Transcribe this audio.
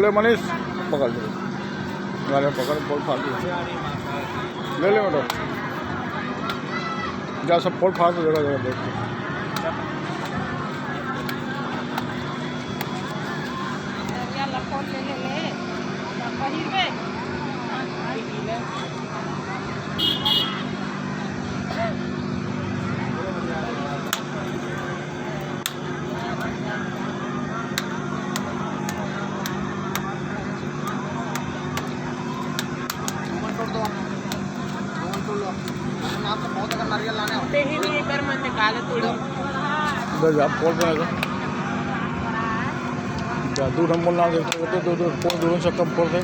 ले मनीष पकड़ ले गाड़ी पकड़ पोल फाड़ ले ले बेटा जा सब पोल फाड़ जगह जगह देख जा पोल पे जा दूर हम बोलना देखते तो दूर पोल दूर से कम पोल पे